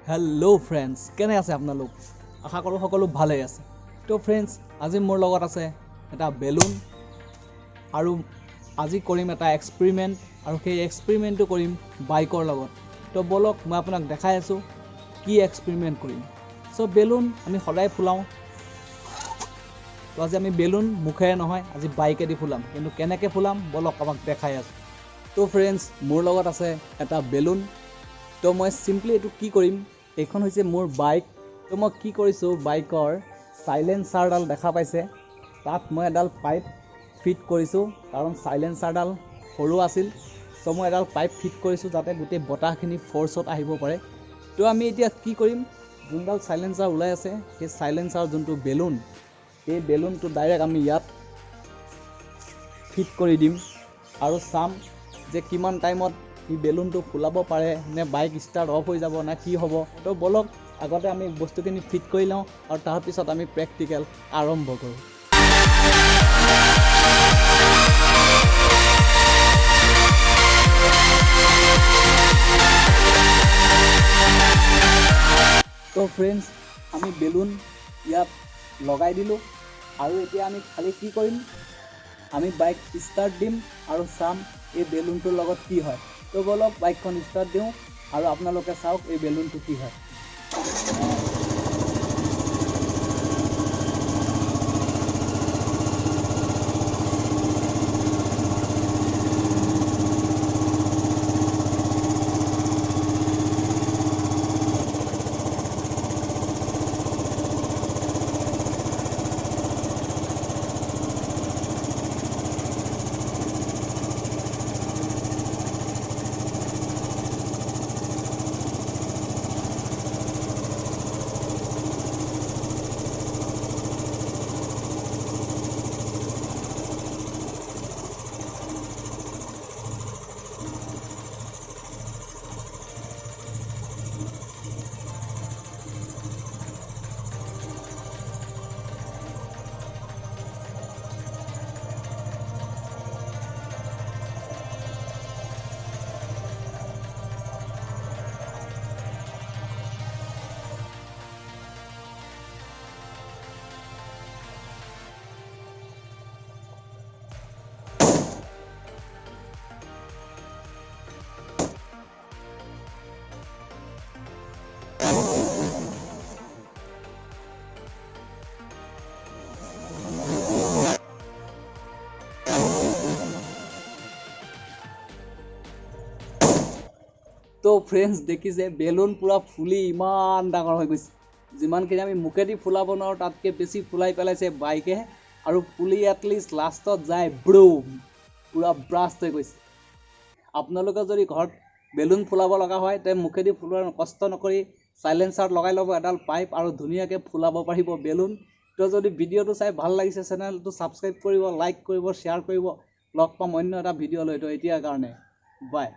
hello friends केने আছে আপোনালোক আশা কৰো সকলো ভালে আছে তো फ्रेंड्स আজি মোৰ লগত আছে এটা বেলুন আৰু আজি কৰিম এটা এক্সপেৰিমেন্ট আৰু সেই এক্সপেৰিমেন্টটো কৰিম বাইকৰ লগত তো বলক মই আপোনাক দেখাই আছো কি এক্সপেৰিমেন্ট কৰিম সো বেলুন আমি সদায় ফুলাও তো আজি আমি বেলুন মুখেৰে নহয় আজি বাইকেদি ফুলাম কিন্তু কেনেকৈ ফুলাম বলক আমাক দেখাই আছো তো फ्रेंड्स মোৰ লগত আছে এটা বেলুন তো মই সিম্পলি এটো কি কৰিম এখন হৈছে মোৰ বাইক তো মই কি কৰিছো বাইকৰ সাইলেন্সাৰডাল দেখা পাইছে তাত মই এডাল পাইপ ফিট কৰিছো কাৰণ সাইলেন্সাৰডাল সৰু আছিল তো মই এডাল পাইপ ফিট কৰিছো যাতে গুটে বতাহখিনি ফোৰ্সত আহিব পাৰে তো আমি এতিয়া কি কৰিম যোনডাল সাইলেন্সাৰ ওলাই আছে সেই সাইলেন্সাৰ যোনটো বেলুন এই বেলুনটো ডাইৰেক্ট আমি ইয়াত ফিট কৰি দিম আৰু সাম যে কিমান টাইমত এই বেলুনটো ফুলাব পাৰে নে বাইক স্টাৰ্ট অফ হৈ যাব না কি হ'ব তো বলক আগতে আমি বস্তুখিনি ফিট কৰি লওঁ আৰু তাৰ পিছত আমি প্ৰেক্টিকেল আৰম্ভ কৰোঁ তো फ्रेंड्स আমি বেলুন ইয়াত লগাই দিলো আৰু এতিয়া আমি খালি কি কৰিম আমি বাইক স্টাৰ্ট দিম আৰু সাম এই বেলুনটোৰ লগত কি হয় তো বলক বাইকখন স্টাৰ্ট দিওঁ আৰু আপোনালোকে চাওক এই বেলুনটো কি হয় তো फ्रेंड्स দেখিছে বেলুন পুরা ফুলি ইমান ডাঙৰ হৈ গৈছে যিমানখিনি আমি মুখেদি ফুলাব নোৱাৰো তাতকে বেছি ফুলাই পেলাইছে বাইকে আৰু ফুলি এটলিষ্ট লাষ্টত যায় ব্ৰুম পুৰা ব্ৰাষ্ট হৈ গৈছে আপোনালোকে যদি ঘৰত বেলুন ফুলাব লগা হয় তে মুখেদি ফুলোৱাৰ কষ্ট নকৰি সাইলেন্সাৰ লগাই ল'ব এডাল পাইপ আৰু ধুনীয়াকৈ ফুলাব পাৰিব বেলুন তো যদি ভিডিঅ'টো চাই ভাল লাগিছে চেনেলটো সাবস্ক্ৰাইব কৰিব লাইক কৰিব শ্বেয়াৰ কৰিব লগ পাম অন্য এটা ভিডিঅ' লৈ তো এতিয়াৰ কাৰণে বাই